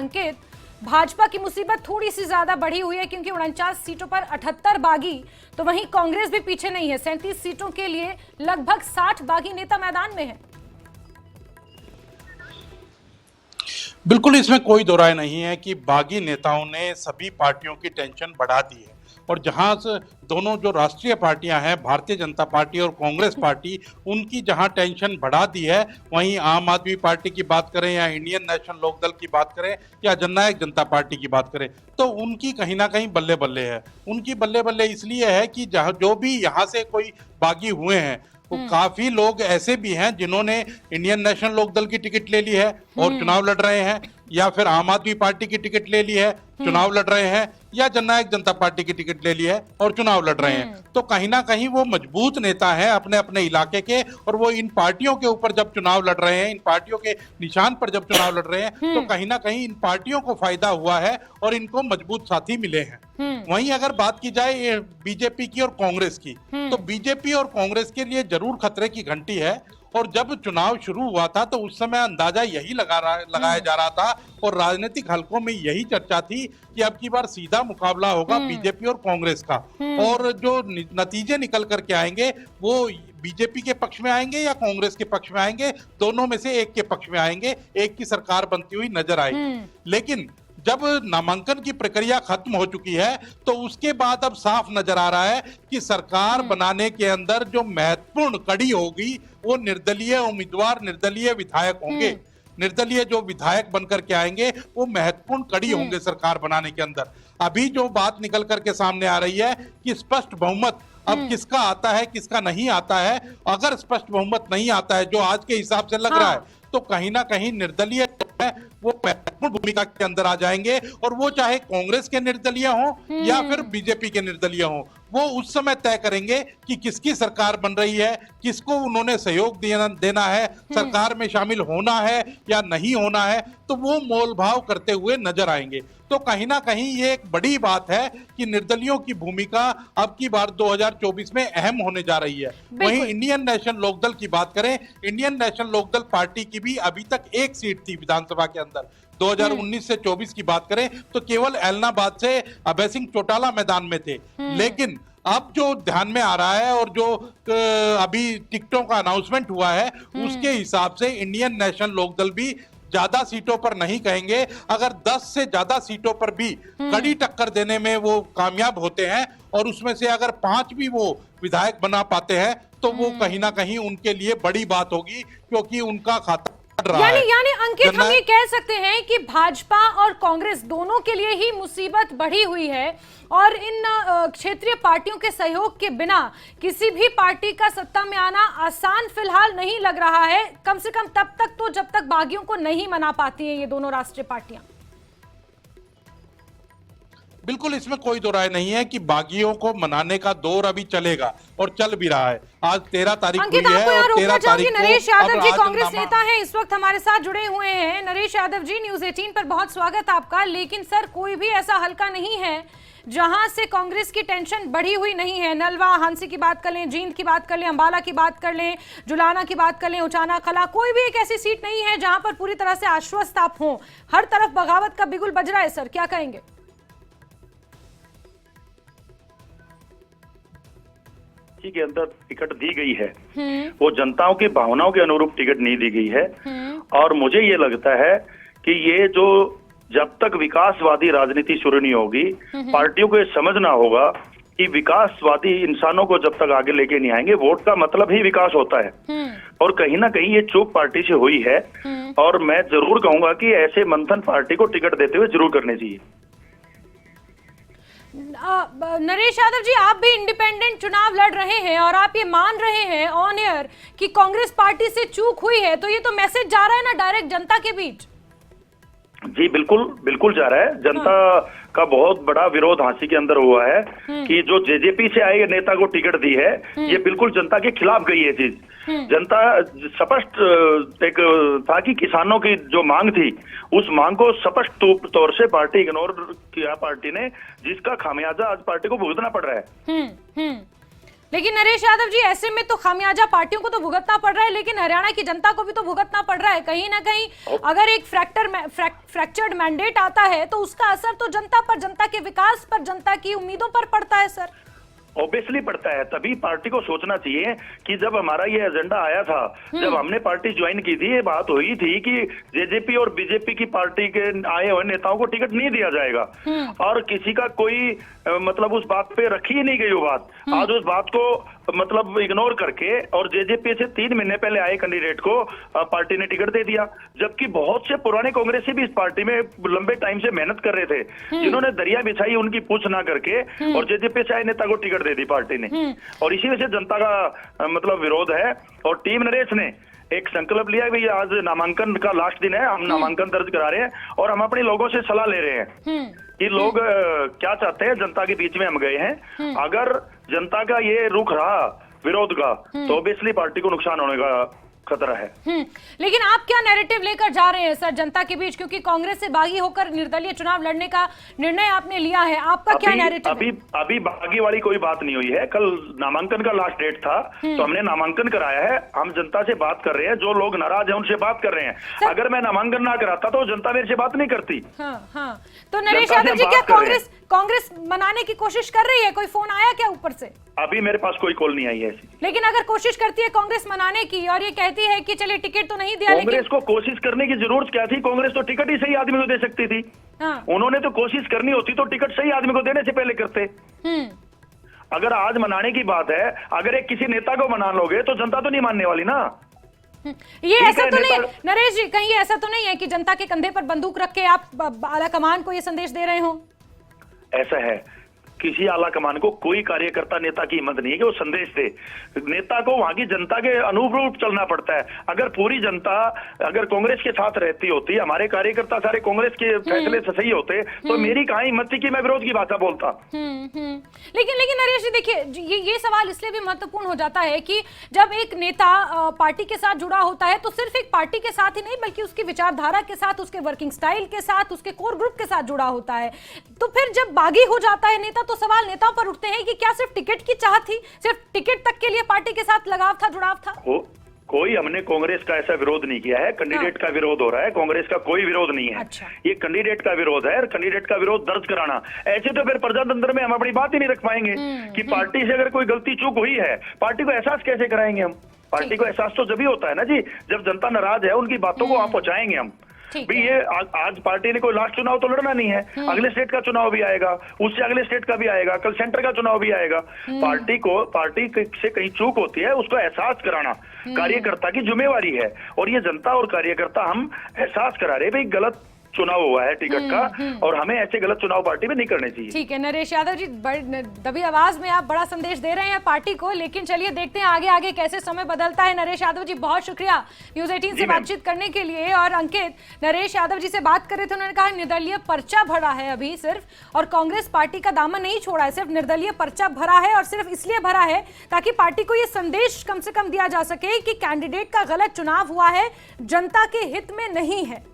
अंकित, भाजपा की मुसीबत थोड़ी सी ज्यादा बढ़ी हुई है क्योंकि 49 सीटों पर 78 बागी, तो वहीं कांग्रेस भी पीछे नहीं है। 37 सीटों के लिए लगभग 60 बागी नेता मैदान में है। बिल्कुल, इसमें कोई दो राय नहीं है कि बागी नेताओं ने सभी पार्टियों की टेंशन बढ़ा दी है। और जहां से दोनों जो राष्ट्रीय पार्टियां हैं, भारतीय जनता पार्टी और कांग्रेस पार्टी, उनकी जहां टेंशन बढ़ा दी है, वहीं आम आदमी पार्टी की बात करें या इंडियन नेशनल लोकदल की बात करें या जननायक जनता पार्टी की बात करें, तो उनकी कहीं ना कहीं बल्ले बल्ले है। उनकी बल्ले बल्ले इसलिए है कि जहां जो भी यहाँ से कोई बागी हुए हैं, वो काफी लोग ऐसे भी हैं जिन्होंने इंडियन नेशनल लोकदल की टिकट ले ली है और चुनाव लड़ रहे हैं, या फिर आम आदमी पार्टी की टिकट ले ली है, चुनाव लड़ रहे हैं, या जननायक जनता पार्टी की टिकट ले ली है और चुनाव लड़ रहे हैं। तो कहीं ना कहीं वो मजबूत नेता हैं अपने अपने इलाके के, और वो इन पार्टियों के ऊपर जब चुनाव लड़ रहे हैं, इन पार्टियों के निशान पर जब चुनाव लड़ रहे हैं, तो कहीं ना कहीं इन पार्टियों को फायदा हुआ है और इनको मजबूत साथी मिले हैं। वहीं अगर बात की जाए बीजेपी की और कांग्रेस की, तो बीजेपी और कांग्रेस के लिए जरूर खतरे की घंटी है। और जब चुनाव शुरू हुआ था तो उस समय अंदाजा यही लगाया जा रहा था और राजनीतिक हलकों में यही चर्चा थी कि अब की बार सीधा मुकाबला होगा बीजेपी और कांग्रेस का, और जो नतीजे निकल करके आएंगे वो बीजेपी के पक्ष में आएंगे या कांग्रेस के पक्ष में आएंगे, दोनों में से एक के पक्ष में आएंगे, एक की सरकार बनती हुई नजर आएगी। लेकिन जब नामांकन की प्रक्रिया खत्म हो चुकी है तो उसके बाद अब साफ नजर आ रहा है कि सरकार बनाने के अंदर जो महत्वपूर्ण कड़ी होगी वो निर्दलीय उम्मीदवार, निर्दलीय विधायक होंगे। निर्दलीय जो विधायक बनकर के आएंगे वो महत्वपूर्ण कड़ी होंगे सरकार बनाने के अंदर। अभी जो बात निकल करके सामने आ रही है कि स्पष्ट बहुमत अब किसका आता है किसका नहीं आता है, अगर स्पष्ट बहुमत नहीं आता है जो आज के हिसाब से लग रहा है, तो कहीं ना कहीं निर्दलीय वो महत्वपूर्ण भूमिका के अंदर आ जाएंगे, और वो चाहे कांग्रेस के निर्दलीय हो या फिर बीजेपी के निर्दलीय हो, वो उस समय तय करेंगे कि किसकी सरकार बन रही है, किसको उन्होंने सहयोग देना है, सरकार में शामिल होना है या नहीं होना है, तो वो मोल भाव करते हुए नजर आएंगे। तो कहीं ना कहीं ये एक बड़ी बात है कि निर्दलियों की भूमिका अब की बार 2024 में अहम होने जा रही है। वहीं इंडियन नेशनल लोकदल की बात करें, इंडियन नेशनल लोकदल पार्टी की भी अभी तक एक सीट थी विधानसभा के अंदर। 2019 से 24 की बात करें तो केवल एलनाबाद से अभय सिंह चौटाला मैदान में थे। लेकिन अब जो ध्यान में आ रहा है और जो अभी टिकटों का अनाउंसमेंट हुआ है, उसके हिसाब से इंडियन नेशनल लोकदल भी ज्यादा सीटों पर नहीं कहेंगे, अगर 10 से ज्यादा सीटों पर भी कड़ी टक्कर देने में वो कामयाब होते हैं और उसमें से अगर 5 भी वो विधायक बना पाते हैं, तो वो कहीं ना कहीं उनके लिए बड़ी बात होगी, क्योंकि उनका खाता यानी अंकित, हम ये कह सकते हैं कि भाजपा और कांग्रेस दोनों के लिए ही मुसीबत बढ़ी हुई है, और इन क्षेत्रीय पार्टियों के सहयोग के बिना किसी भी पार्टी का सत्ता में आना आसान फिलहाल नहीं लग रहा है, कम से कम तब तक तो जब तक बागियों को नहीं मना पाती हैं ये दोनों राष्ट्रीय पार्टियां। बिल्कुल, इसमें कोई दो राय नहीं है कि बागियों को मनाने का दौर अभी चलेगा और चल भी रहा है। आज 13 तारीख हुई है और 13 तारीख को नरेश यादव जी कांग्रेस नेता हैं, इस वक्त हमारे साथ जुड़े हुए हैं। नरेश यादव जी, न्यूज़ 18 पर बहुत स्वागत आपका। लेकिन सर, कोई भी ऐसा हल्का नहीं है जहां से कांग्रेस की टेंशन बढ़ी हुई नहीं है। नलवा, हांसी की बात कर लें, जींद की बात कर लें, अंबाला की बात कर लें, जुलाना की बात कर लें, उचाना कला, कोई भी एक ऐसी सीट नहीं है जहां पर पूरी तरह से आश्वस्त आप हों। हर तरफ बगावत का बिगुल बज रहा है। सर, क्या कहेंगे? के अंदर टिकट दी गई है, वो जनताओं की भावनाओं के अनुरूप टिकट नहीं दी गई है। और मुझे ये लगता है कि ये जो जब तक विकासवादी राजनीति शुरू नहीं होगी, पार्टियों को ये समझना होगा कि विकासवादी इंसानों को जब तक आगे लेके नहीं आएंगे, वोट का मतलब ही विकास होता है। और कहीं ना कहीं ये चूक पार्टी से हुई है, और मैं जरूर कहूंगा कि ऐसे मंथन पार्टी को टिकट देते हुए जरूर करने चाहिए। नरेश यादव जी, आप भी इंडिपेंडेंट चुनाव लड़ रहे हैं और आप ये मान रहे हैं ऑन एयर कि कांग्रेस पार्टी से चूक हुई है, तो ये तो मैसेज जा रहा है ना डायरेक्ट जनता के बीच। जी बिल्कुल बिल्कुल जा रहा है। जनता का बहुत बड़ा विरोध हांसी के अंदर हुआ है कि जो जेजेपी से आए नेता को टिकट दी है, ये बिल्कुल जनता के खिलाफ गई है चीज। जनता स्पष्ट एक था कि किसानों की जो मांग थी, उस मांग को स्पष्ट तौर से पार्टी इग्नोर किया, पार्टी ने, जिसका खामियाजा आज पार्टी को भुगतना पड़ रहा है। लेकिन नरेश यादव जी, ऐसे में तो खामियाजा पार्टियों को तो भुगतना पड़ रहा है, लेकिन हरियाणा की जनता को भी तो भुगतना पड़ रहा है कहीं ना कहीं। अगर एक फ्रैक्चर्ड मैंडेट आता है तो उसका असर तो जनता पर, जनता के विकास पर, जनता की उम्मीदों पर पड़ता है सर। ऑब्वियसली पड़ता है। तभी पार्टी को सोचना चाहिए कि जब हमारा ये एजेंडा आया था, जब हमने पार्टी ज्वाइन की थी, ये बात हुई थी कि जेजेपी और बीजेपी की पार्टी के आए हुए नेताओं को टिकट नहीं दिया जाएगा, और किसी का कोई मतलब उस बात पे रखी ही नहीं गई वो बात। आज उस बात को मतलब इग्नोर करके और जेजेपी से 3 महीने पहले आए कैंडिडेट को पार्टी ने टिकट दे दिया, जबकि बहुत से पुराने कांग्रेसी भी इस पार्टी में लंबे टाइम से मेहनत कर रहे थे, जिन्होंने दरिया बिछाई उनकी पूछ ना करके, और जेजेपी से आए नेता को टिकट दे दी पार्टी ने। और इसी वजह से जनता का मतलब विरोध है। और टीम नरेश ने एक संकल्प लिया है, आज नामांकन का लास्ट दिन है, हम नामांकन दर्ज करा रहे हैं और हम अपने लोगों से सलाह ले रहे हैं कि लोग क्या चाहते हैं। जनता के बीच में हम गए हैं, अगर जनता का ये रुख रहा विरोध का तो ऑब्वियसली पार्टी को नुकसान होने का खतरा है। लेकिन आप क्या नैरेटिव लेकर जा रहे हैं सर जनता के बीच, क्योंकि कांग्रेस से बागी होकर निर्दलीय चुनाव लड़ने का निर्णय आपने लिया है, आपका क्या नैरेटिव? अभी बागी वाली कोई बात नहीं हुई है। कल नामांकन का लास्ट डेट था, तो हमने नामांकन कराया है। हम जनता से बात कर रहे हैं, जो लोग नाराज हैं उनसे बात कर रहे हैं। अगर मैं नामांकन ना कराता तो जनता मेरे से बात नहीं करती। हाँ। तो नरेश यादव जी, क्या कांग्रेस मनाने की कोशिश कर रही है? कोई फोन आया क्या ऊपर से? अभी मेरे पास कोई कॉल नहीं आई है ऐसी। लेकिन अगर कोशिश करती है कांग्रेस मनाने की और ये कहती है कि चलिए टिकट तो नहीं दिया, कांग्रेस को कोशिश करने की जरूरत क्या थी? कांग्रेस तो टिकट ही सही आदमी को दे सकती थी। उन्होंने तो कोशिश करनी होती तो टिकट सही आदमी को देने से पहले करते। अगर आज मनाने की बात है, अगर एक किसी नेता को मना लोगे तो जनता तो नहीं मानने वाली ना। ये ऐसा तो नहीं नरेश जी, कहीं ऐसा तो नहीं है कि जनता के कंधे पर बंदूक रख के आप आला कमान को ये संदेश दे रहे हो? ऐसा है, किसी आला कमान को कोई कार्यकर्ता नेता की हिम्मत नहीं है कि वो संदेश दे। नेता को वहां की जनता के अनुरूप चलना पड़ता है। अगर पूरी जनता अगर कांग्रेस के साथ रहती होती, हमारे कार्यकर्ता सारे कांग्रेस के फैसले से सही होते, तो मेरी कहां हिम्मत थी कि मैं विरोध की भाषा बोलता। लेकिन नरेश जी देखिए, ये सवाल इसलिए भी महत्वपूर्ण हो जाता है कि जब एक नेता पार्टी के साथ जुड़ा होता है तो सिर्फ एक पार्टी के साथ ही नहीं बल्कि उसकी विचारधारा के साथ, उसके वर्किंग स्टाइल के साथ, उसके कोर ग्रुप के साथ जुड़ा होता है। तो फिर जब बागी हो जाता है नेता तो सवाल नेताओं पर उठते हैं कि क्या सिर्फ टिकट की चाह थी, सिर्फ टिकट तक के लिए पार्टी के साथ लगाव था, जुड़ाव था? कोई हमने कांग्रेस का ऐसा विरोध नहीं किया है। कैंडिडेट का विरोध हो रहा है, कांग्रेस का कोई विरोध नहीं है। अच्छा। ये कैंडिडेट का विरोध है, कैंडिडेट का विरोध दर्ज कराना। ऐसे तो फिर प्रजातंत्र में हम अपनी बात ही नहीं रख पाएंगे कि पार्टी से अगर कोई गलती चूक हुई है, पार्टी को एहसास कैसे कराएंगे हम? पार्टी को एहसास तो जब ही होता है ना जी, जब जनता नाराज है, उनकी बातों को वहां पहुंचाएंगे हम। भाई ये आज पार्टी ने कोई लास्ट चुनाव तो लड़ना नहीं है, अगले स्टेट का चुनाव भी आएगा, उससे अगले स्टेट का भी आएगा, कल सेंटर का चुनाव भी आएगा। पार्टी से कहीं चूक होती है उसको एहसास कराना कार्यकर्ता की जिम्मेवारी है, और ये जनता और कार्यकर्ता हम एहसास करा रहे भाई गलत चुनाव हुआ है टिकट का, और हमें ऐसे गलत चुनाव पार्टी में नहीं करने चाहिए। ठीक है नरेश यादव जी, दबी आवाज में आप बड़ा संदेश दे रहे हैं पार्टी को, लेकिन चलिए देखते हैं आगे आगे कैसे समय बदलता है। नरेश यादव जी बहुत शुक्रिया न्यूज़ 18 से बातचीत करने के लिए। और अंकित, नरेश यादव जी से बात कर रहे थे, उन्होंने कहा निर्दलीय पर्चा भरा है अभी सिर्फ, और कांग्रेस पार्टी का दामन नहीं छोड़ा है, सिर्फ निर्दलीय पर्चा भरा है, और सिर्फ इसलिए भरा है ताकि पार्टी को यह संदेश कम से कम दिया जा सके कि कैंडिडेट का गलत चुनाव हुआ है, जनता के हित में नहीं है।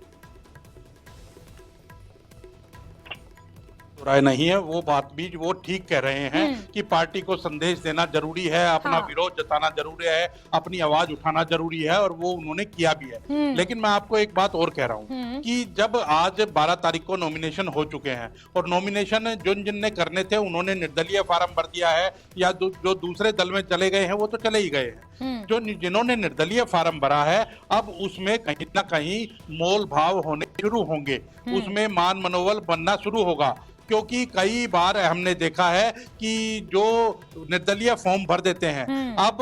राय नहीं है, वो बात भी वो ठीक कह रहे हैं कि पार्टी को संदेश देना जरूरी है, अपना विरोध जताना जरूरी है, अपनी आवाज उठाना जरूरी है, और वो उन्होंने किया भी है। लेकिन मैं आपको एक बात और कह रहा हूं कि जब आज 12 तारीख को नॉमिनेशन हो चुके हैं, और नॉमिनेशन जिनने करने थे उन्होंने निर्दलीय फार्म भर दिया है, या जो दूसरे दल में चले गए हैं वो तो चले ही गए हैं, जो जिन्होंने निर्दलीय फार्म भरा है अब उसमें कहीं ना कहीं मोल भाव होने शुरू होंगे, उसमें मान मनोबल बनना शुरू होगा। क्योंकि कई बार हमने देखा है कि जो निर्दलीय फॉर्म भर देते हैं, अब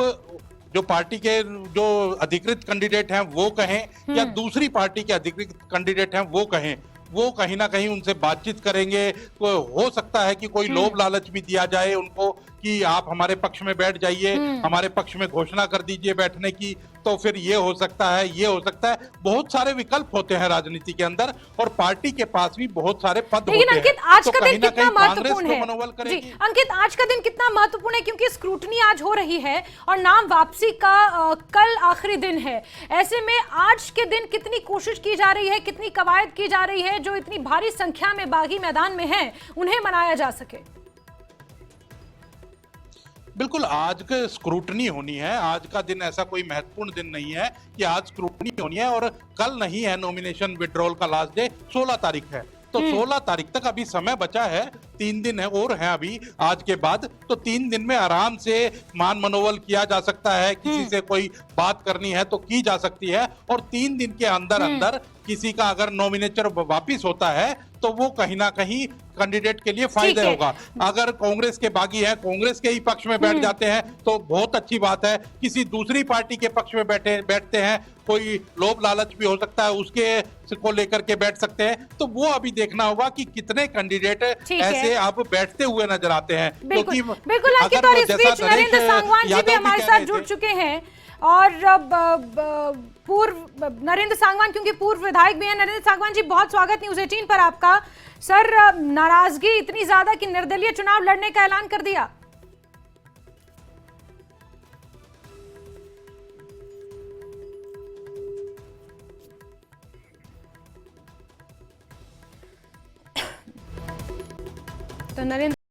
जो पार्टी के जो अधिकृत कैंडिडेट हैं वो कहें या दूसरी पार्टी के अधिकृत कैंडिडेट हैं वो कहें, वो कहीं ना कहीं उनसे बातचीत करेंगे। तो हो सकता है कि कोई लोभ लालच भी दिया जाए उनको कि आप हमारे पक्ष में बैठ जाइए, हमारे पक्ष में घोषणा कर दीजिए बैठने की, तो फिर ये हो सकता है, ये हो सकता है। बहुत सारे विकल्प होते हैं राजनीति के अंदर, और पार्टी के पास भी बहुत सारे पद होते हैं। अंकित, आज का दिन कितना महत्वपूर्ण है? जी, अंकित, आज का दिन कितना महत्वपूर्ण है क्योंकि स्क्रूटनी आज हो रही है और नाम वापसी का कल आखिरी दिन है। ऐसे में आज के दिन कितनी कोशिश की जा रही है, कितनी कवायद की जा रही है जो इतनी भारी संख्या में बागी मैदान में है उन्हें मनाया जा सके? बिल्कुल, आज का स्क्रूटनी होनी है। आज का दिन ऐसा कोई महत्वपूर्ण दिन नहीं है कि आज स्क्रूटनी होनी है, और कल नहीं है नॉमिनेशन विड्रॉल का लास्ट डे, 16 तारीख है। तो 16 तारीख तक अभी समय बचा है, 3 दिन है और है अभी आज के बाद। तो 3 दिन में आराम से मान मनोबल किया जा सकता है, किसी से कोई बात करनी है तो की जा सकती है, और 3 दिन के अंदर अंदर किसी का अगर नॉमिनेचर वापिस होता है तो वो कहीं ना कहीं कैंडिडेट के लिए फायदे है। होगा। अगर कांग्रेस के बागी हैं, कांग्रेस के ही पक्ष में बैठ जाते हैं तो बहुत अच्छी बात है। किसी दूसरी पार्टी के पक्ष में बैठते हैं, कोई लोभ लालच भी हो सकता है, उसके को लेकर के बैठ सकते हैं। तो वो अभी देखना होगा कि कितने कैंडिडेट ऐसे अब बैठते हुए नजर आते हैं। बिल्कुल बिल्कुल अंकित, और इस बीच नरेंद्र सांगवान जी भी हमारे साथ जुड़ चुके हैं, और पूर्व नरेंद्र सांगवान क्योंकि पूर्व विधायक भी हैं। नरेंद्र सांगवान जी, बहुत स्वागत न्यूज़ 18 पर आपका। सर, नाराजगी इतनी ज्यादा कि निर्दलीय चुनाव लड़ने का ऐलान कर दिया। तो नरेंद्र